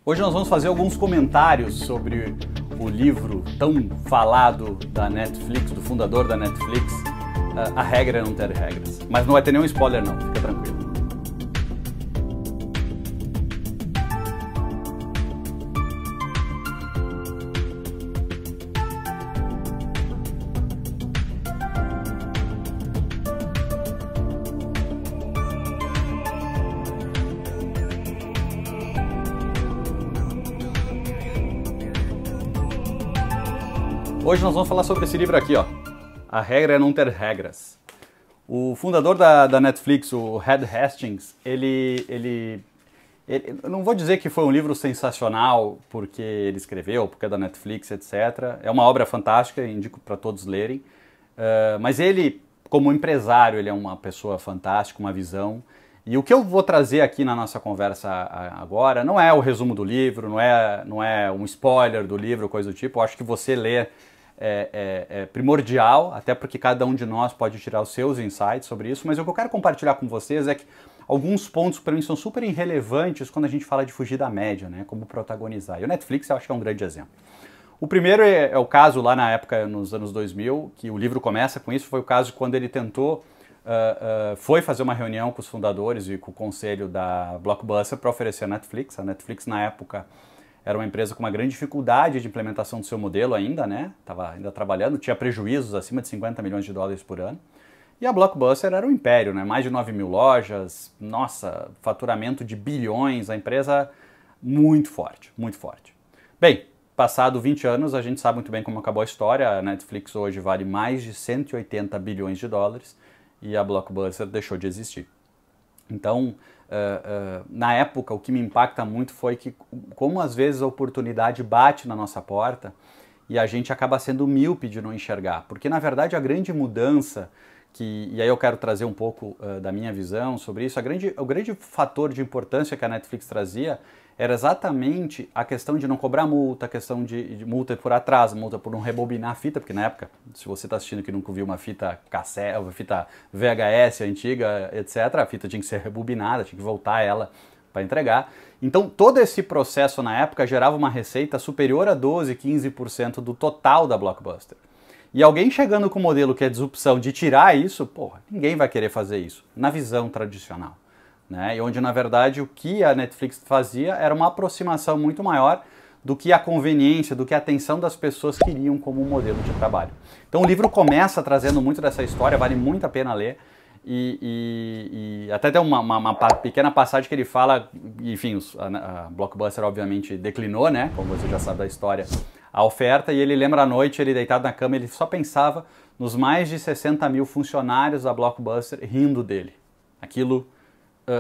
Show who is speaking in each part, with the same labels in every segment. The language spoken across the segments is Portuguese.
Speaker 1: Hoje nós vamos fazer alguns comentários sobre o livro tão falado da Netflix, do fundador da Netflix, A Regra é Não Ter Regras. Mas não vai ter nenhum spoiler não, fica tranquilo. Hoje nós vamos falar sobre esse livro aqui, ó, A Regra é Não Ter Regras. O fundador da Netflix, o Reed Hastings, ele eu não vou dizer que foi um livro sensacional porque ele escreveu, porque é da Netflix, etc. É uma obra fantástica, indico para todos lerem. Mas ele, como empresário, ele é uma pessoa fantástica, uma visão. E o que eu vou trazer aqui na nossa conversa agora não é o resumo do livro, não é um spoiler do livro, coisa do tipo. Eu acho que você ler é primordial, até porque cada um de nós pode tirar os seus insights sobre isso, mas o que eu quero compartilhar com vocês é que alguns pontos para mim são super irrelevantes quando a gente fala de fugir da média, né, como protagonizar. E o Netflix eu acho que é um grande exemplo. O primeiro é o caso lá na época, nos anos 2000, que o livro começa com isso, foi o caso quando ele tentou, foi fazer uma reunião com os fundadores e com o conselho da Blockbuster para oferecer a Netflix. A Netflix na época era uma empresa com uma grande dificuldade de implementação do seu modelo ainda, né? Estava ainda trabalhando, tinha prejuízos acima de 50 milhões de dólares por ano. E a Blockbuster era um império, né? Mais de 9 mil lojas, nossa, faturamento de bilhões, a empresa muito forte, muito forte. Bem, passado 20 anos, a gente sabe muito bem como acabou a história. A Netflix hoje vale mais de 180 bilhões de dólares e a Blockbuster deixou de existir. Então, na época, o que me impacta muito foi que como às vezes a oportunidade bate na nossa porta e a gente acaba sendo míope de não enxergar. Porque, na verdade, a grande mudança, e aí eu quero trazer um pouco da minha visão sobre isso, o grande fator de importância que a Netflix trazia era exatamente a questão de não cobrar multa, a questão de multa por atraso, multa por não rebobinar a fita, porque na época, se você está assistindo que nunca viu uma fita cassete, uma fita VHS antiga, etc., a fita tinha que ser rebobinada, tinha que voltar ela para entregar. Então, todo esse processo na época gerava uma receita superior a 12, 15% do total da Blockbuster. E alguém chegando com um modelo que é disrupção de tirar isso, porra, ninguém vai querer fazer isso, na visão tradicional. Né? E onde, na verdade, o que a Netflix fazia era uma aproximação muito maior do que a conveniência, do que a atenção das pessoas queriam como modelo de trabalho. Então o livro começa trazendo muito dessa história, vale muito a pena ler, e até tem uma pequena passagem que ele fala, enfim, a Blockbuster obviamente declinou, né, como você já sabe da história, a oferta, e ele lembra à noite, ele deitado na cama, ele só pensava nos mais de 60 mil funcionários da Blockbuster rindo dele. Aquilo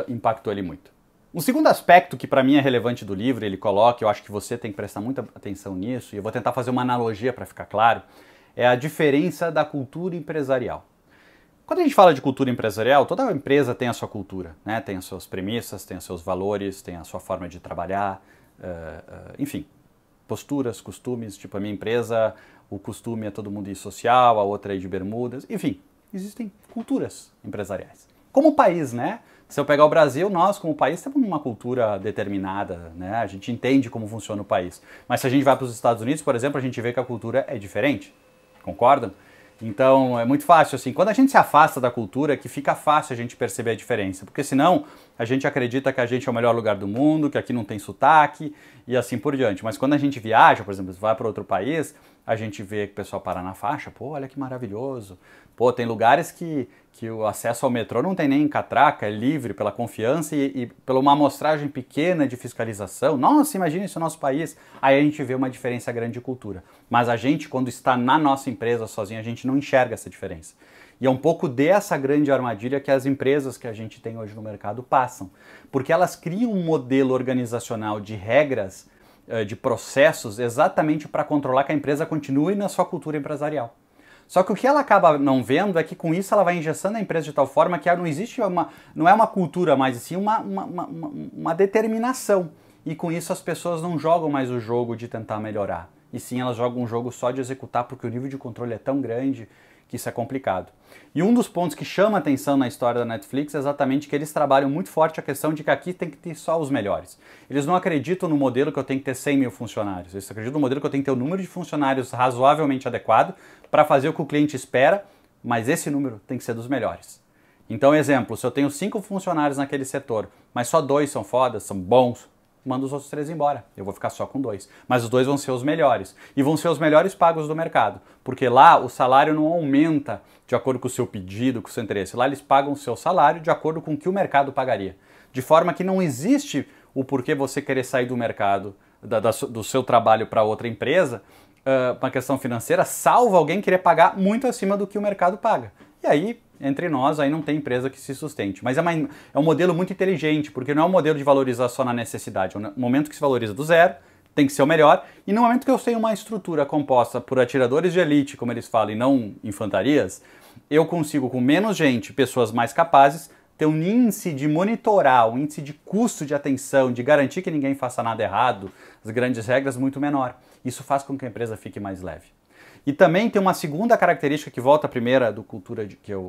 Speaker 1: impactou ele muito. Um segundo aspecto que para mim é relevante do livro, ele coloca, eu acho que você tem que prestar muita atenção nisso, e eu vou tentar fazer uma analogia para ficar claro, é a diferença da cultura empresarial. Quando a gente fala de cultura empresarial, toda empresa tem a sua cultura, né? Tem as suas premissas, tem os seus valores, tem a sua forma de trabalhar, enfim, posturas, costumes, tipo a minha empresa, o costume é todo mundo ir social, a outra é ir de bermudas, enfim, existem culturas empresariais. Como país, né? Se eu pegar o Brasil, nós como país temos uma cultura determinada, né? A gente entende como funciona o país. Mas se a gente vai para os Estados Unidos, por exemplo, a gente vê que a cultura é diferente. Concordam? Então é muito fácil, assim, quando a gente se afasta da cultura é que fica fácil a gente perceber a diferença, porque senão a gente acredita que a gente é o melhor lugar do mundo, que aqui não tem sotaque e assim por diante. Mas quando a gente viaja, por exemplo, vai para outro país, a gente vê que o pessoal para na faixa, pô, olha que maravilhoso. Pô, tem lugares que o acesso ao metrô não tem nem catraca, é livre pela confiança e pela uma amostragem pequena de fiscalização. Nossa, imagina isso no nosso país. Aí a gente vê uma diferença grande de cultura. Mas a gente, quando está na nossa empresa sozinho, a gente não enxerga essa diferença. E é um pouco dessa grande armadilha que as empresas que a gente tem hoje no mercado passam. Porque elas criam um modelo organizacional de regras, de processos, exatamente para controlar que a empresa continue na sua cultura empresarial. Só que o que ela acaba não vendo é que com isso ela vai engessando a empresa de tal forma que não existe não é uma cultura mais, sim uma determinação. E com isso as pessoas não jogam mais o jogo de tentar melhorar. E sim elas jogam um jogo só de executar porque o nível de controle é tão grande que isso é complicado. E um dos pontos que chama atenção na história da Netflix é exatamente que eles trabalham muito forte a questão de que aqui tem que ter só os melhores. Eles não acreditam no modelo que eu tenho que ter 100 mil funcionários. Eles acreditam no modelo que eu tenho que ter o número de funcionários razoavelmente adequado para fazer o que o cliente espera, mas esse número tem que ser dos melhores. Então, exemplo, se eu tenho 5 funcionários naquele setor, mas só 2 são fodas, são bons, manda os outros 3 embora. Eu vou ficar só com 2. Mas os 2 vão ser os melhores. E vão ser os melhores pagos do mercado. Porque lá o salário não aumenta de acordo com o seu pedido, com o seu interesse. Lá eles pagam o seu salário de acordo com o que o mercado pagaria. De forma que não existe o porquê você querer sair do mercado, do seu trabalho para outra empresa, uma questão financeira, salvo alguém querer pagar muito acima do que o mercado paga. E aí, entre nós, aí não tem empresa que se sustente. Mas é um modelo muito inteligente, porque não é um modelo de valorizar só na necessidade. É um momento que se valoriza do zero, tem que ser o melhor, e no momento que eu tenho uma estrutura composta por atiradores de elite, como eles falam, e não infantarias, eu consigo, com menos gente, pessoas mais capazes, ter um índice de monitorar, um índice de custo de atenção, de garantir que ninguém faça nada errado, as grandes regras, muito menor. Isso faz com que a empresa fique mais leve. E também tem uma segunda característica que volta à primeira do cultura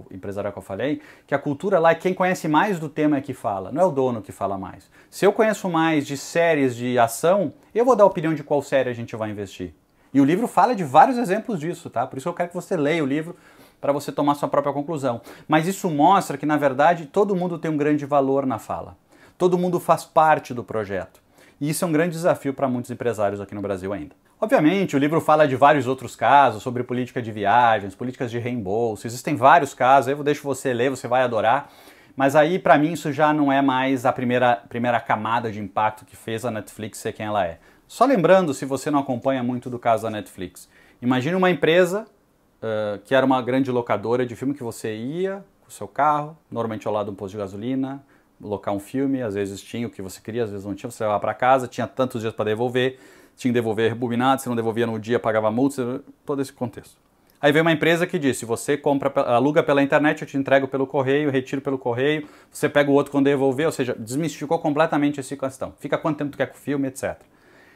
Speaker 1: empresarial que eu falei, que a cultura lá é quem conhece mais do tema é que fala, não é o dono que fala mais. Se eu conheço mais de séries de ação, eu vou dar opinião de qual série a gente vai investir. E o livro fala de vários exemplos disso, tá? Por isso eu quero que você leia o livro para você tomar sua própria conclusão. Mas isso mostra que, na verdade, todo mundo tem um grande valor na fala. Todo mundo faz parte do projeto. E isso é um grande desafio para muitos empresários aqui no Brasil ainda. Obviamente, o livro fala de vários outros casos, sobre política de viagens, políticas de reembolso, existem vários casos, aí eu deixo você ler, você vai adorar, mas aí para mim isso já não é mais a primeira camada de impacto que fez a Netflix ser quem ela é. Só lembrando, se você não acompanha muito do caso da Netflix, imagine uma empresa que era uma grande locadora de filme que você ia com o seu carro, normalmente ao lado de um posto de gasolina, locar um filme, às vezes tinha o que você queria, às vezes não tinha, você levava para casa, tinha tantos dias para devolver, tinha que devolver rebobinado, se não devolvia no dia, pagava multa, todo esse contexto. Aí veio uma empresa que disse, você aluga pela internet, eu te entrego pelo correio, retiro pelo correio, você pega o outro quando devolver, ou seja, desmistificou completamente essa questão. Fica quanto tempo tu quer com o filme, etc.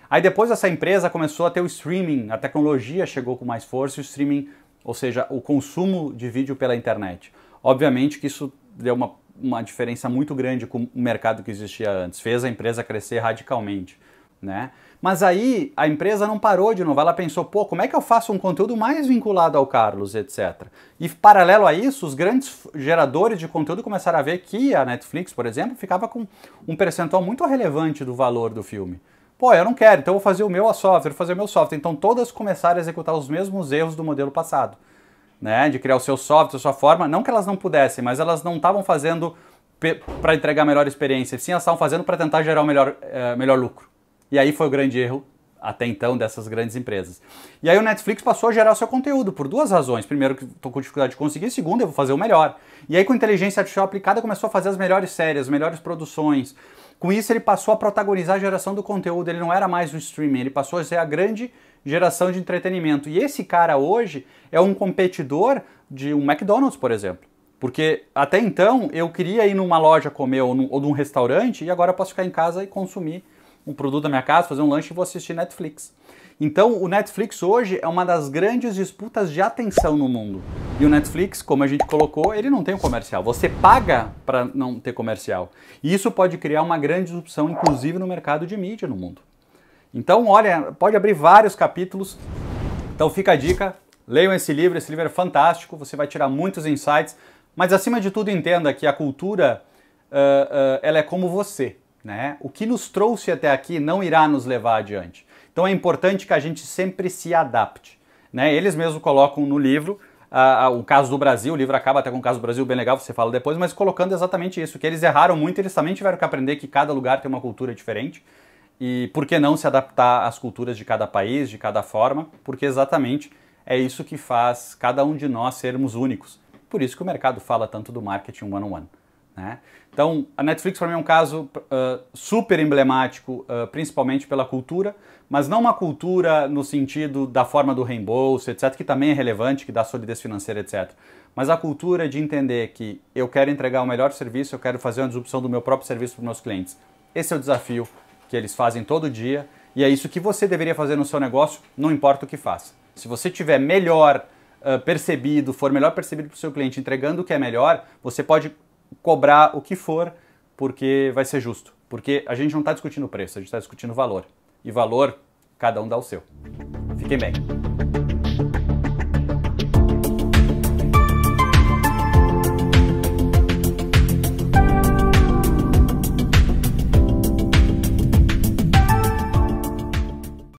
Speaker 1: Aí depois essa empresa começou a ter o streaming, a tecnologia chegou com mais força, o streaming, ou seja, o consumo de vídeo pela internet. Obviamente que isso deu uma diferença muito grande com o mercado que existia antes, fez a empresa crescer radicalmente, né? Mas aí a empresa não parou de novo, ela pensou, pô, como é que eu faço um conteúdo mais vinculado ao Carlos, etc. E paralelo a isso, os grandes geradores de conteúdo começaram a ver que a Netflix, por exemplo, ficava com um percentual muito relevante do valor do filme. Pô, eu não quero, então eu vou fazer o meu software, vou fazer o meu software. Então todas começaram a executar os mesmos erros do modelo passado, né? De criar o seu software, a sua forma, não que elas não pudessem, mas elas não estavam fazendo para entregar a melhor experiência, sim, elas estavam fazendo para tentar gerar o melhor lucro. E aí foi o grande erro, até então, dessas grandes empresas. E aí o Netflix passou a gerar o seu conteúdo, por duas razões. Primeiro, que estou com dificuldade de conseguir. Segundo, eu vou fazer o melhor. E aí com inteligência artificial aplicada, começou a fazer as melhores séries, as melhores produções. Com isso, ele passou a protagonizar a geração do conteúdo. Ele não era mais o streaming, ele passou a ser a grande geração de entretenimento. E esse cara hoje é um competidor de um McDonald's, por exemplo. Porque até então, eu queria ir numa loja comer ou num restaurante, e agora eu posso ficar em casa e consumir um produto da minha casa, fazer um lanche e vou assistir Netflix. Então o Netflix hoje é uma das grandes disputas de atenção no mundo. E o Netflix, como a gente colocou, ele não tem um comercial. Você paga para não ter comercial. E isso pode criar uma grande disrupção, inclusive no mercado de mídia no mundo. Então, olha, pode abrir vários capítulos. Então fica a dica, leiam esse livro é fantástico, você vai tirar muitos insights. Mas acima de tudo entenda que a cultura, ela é como você. Né? O que nos trouxe até aqui não irá nos levar adiante. Então é importante que a gente sempre se adapte. Né? Eles mesmos colocam no livro o caso do Brasil, o livro acaba até com o caso do Brasil bem legal, você fala depois, mas colocando exatamente isso, que eles erraram muito, eles também tiveram que aprender que cada lugar tem uma cultura diferente e por que não se adaptar às culturas de cada país, de cada forma, porque exatamente é isso que faz cada um de nós sermos únicos. Por isso que o mercado fala tanto do marketing one-on-one. Né? Então, a Netflix para mim é um caso super emblemático, principalmente pela cultura, mas não uma cultura no sentido da forma do reembolso, etc., que também é relevante, que dá solidez financeira, etc., mas a cultura de entender que eu quero entregar o melhor serviço, eu quero fazer uma disrupção do meu próprio serviço para os meus clientes. Esse é o desafio que eles fazem todo dia e é isso que você deveria fazer no seu negócio, não importa o que faça. Se você tiver melhor percebido, for melhor percebido para o seu cliente, entregando o que é melhor, você pode cobrar o que for, porque vai ser justo. Porque a gente não está discutindo preço, a gente está discutindo valor. E valor, cada um dá o seu. Fiquem bem.